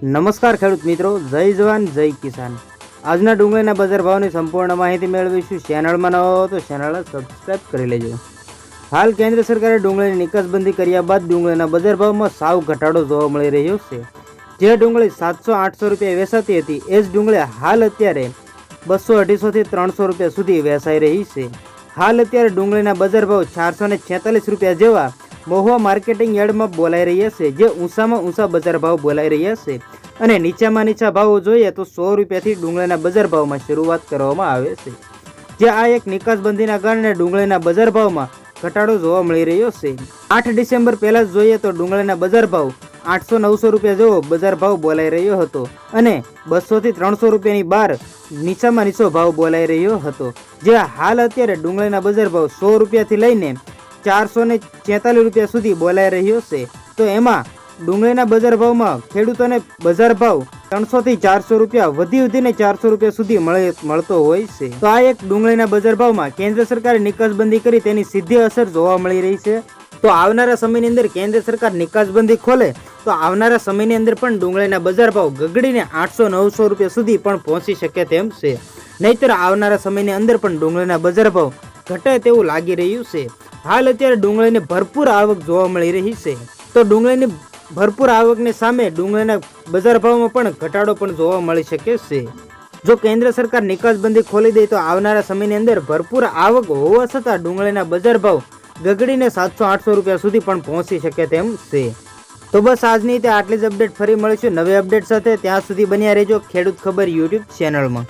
નમસ્કાર ખેડૂત મિત્રો, જય જવાન જય કિસાન। આજના ડુંગળીના બજાર ભાવની સંપૂર્ણ માહિતી મેળવીશું। ચેનલમાં નવા હો તો ચેનલને સબસ્ક્રાઇબ કરી લેજો। હાલ કેન્દ્ર સરકારે ડુંગળીની નિકાસબંધી કર્યા બાદ ડુંગળીના બજાર ભાવમાં સાવ ઘટાડો જોવા મળી રહ્યો છે। જે ડુંગળી 700-800 રૂપિયા વેચાતી હતી એ જ ડુંગળી હાલ અત્યારે 200-250 થી 300 રૂપિયા સુધી વેચાઈ રહી છે। હાલ અત્યારે ડુંગળીના બજાર ભાવ 446 રૂપિયા જેવા મહુવા માર્કેટિંગ યાર્ડમાં બોલાઈ રહ્યા છે, જે ઊંચામાં ઊંચા બજાર ભાવ બોલાઈ રહ્યા છે અને નીચામાં નીચા ભાવો જોઈએ તો 100 રૂપિયાથી ડુંગળીના બજાર ભાવમાં શરૂઆત કરવામાં આવે છે। જે આ એક નિકાસબંધીના કારણે ડુંગળીના બજાર ભાવમાં ઘટાડો જોવા મળી રહ્યો છે। 8 ડિસેમ્બર પહેલા જ જોઈએ તો ડુંગળીના બજાર ભાવ 800-900 રૂપિયા જેવો બજાર ભાવ બોલાઈ રહ્યો હતો અને 200 થી 300 રૂપિયાની બહાર નીચામાં નીચો ભાવ બોલાઈ રહ્યો હતો। જે હાલ અત્યારે ડુંગળીના બજાર ભાવ 100 રૂપિયાથી લઈને 446 રૂપિયા સુધી બોલાઈ રહ્યો છે। તો એમાં ડુંગળીના બજાર ભાવમાં ખેડૂતોને બજાર ભાવ 300 થી 400 રૂપિયા વધીને 400 રૂપિયા સુધી મળતો હોય છે। તો આ એક ડુંગળીના બજાર ભાવમાં કેન્દ્ર સરકારે નિકાસબંધી કરી તેની સીધી અસર જોવા મળી રહી છે। તો આવનારા સમયની અંદર કેન્દ્ર સરકાર નિકાસબંધી ખોલે તો આવનારા સમયની અંદર પણ ડુંગળીના બજાર ભાવ ગગડીને 800-900 રૂપિયા સુધી પણ પહોંચી શકે તેમ છે। નહીતર આવનારા સમયની અંદર પણ ડુંગળીના બજાર ભાવ ઘટે તેવું લાગી રહ્યું છે। હાલ અત્યારે ડુંગળીની ભરપૂર આવક જોવા મળી રહી છે, તો ડુંગળીની ભરપૂર આવકની સામે ડુંગળીના બજાર ભાવમાં પણ ઘટાડો પણ જોવા મળી શકે છે। જો કેન્દ્ર સરકાર નિકાસબંધી ખોલી દે તો આવનારા સમયની અંદર ભરપૂર આવક હોવા છતાં ડુંગળીના બજાર ભાવ ગગડીને 700-800 રૂપિયા સુધી પણ પહોંચી શકે તેમ છે। તો બસ આજની તે આટલી જ અપડેટ, ફરી મળીશું નવી અપડેટ સાથે। ત્યાં સુધી બન્યા રહેજો ખેડૂત ખબર યુટ્યુબ ચેનલમાં।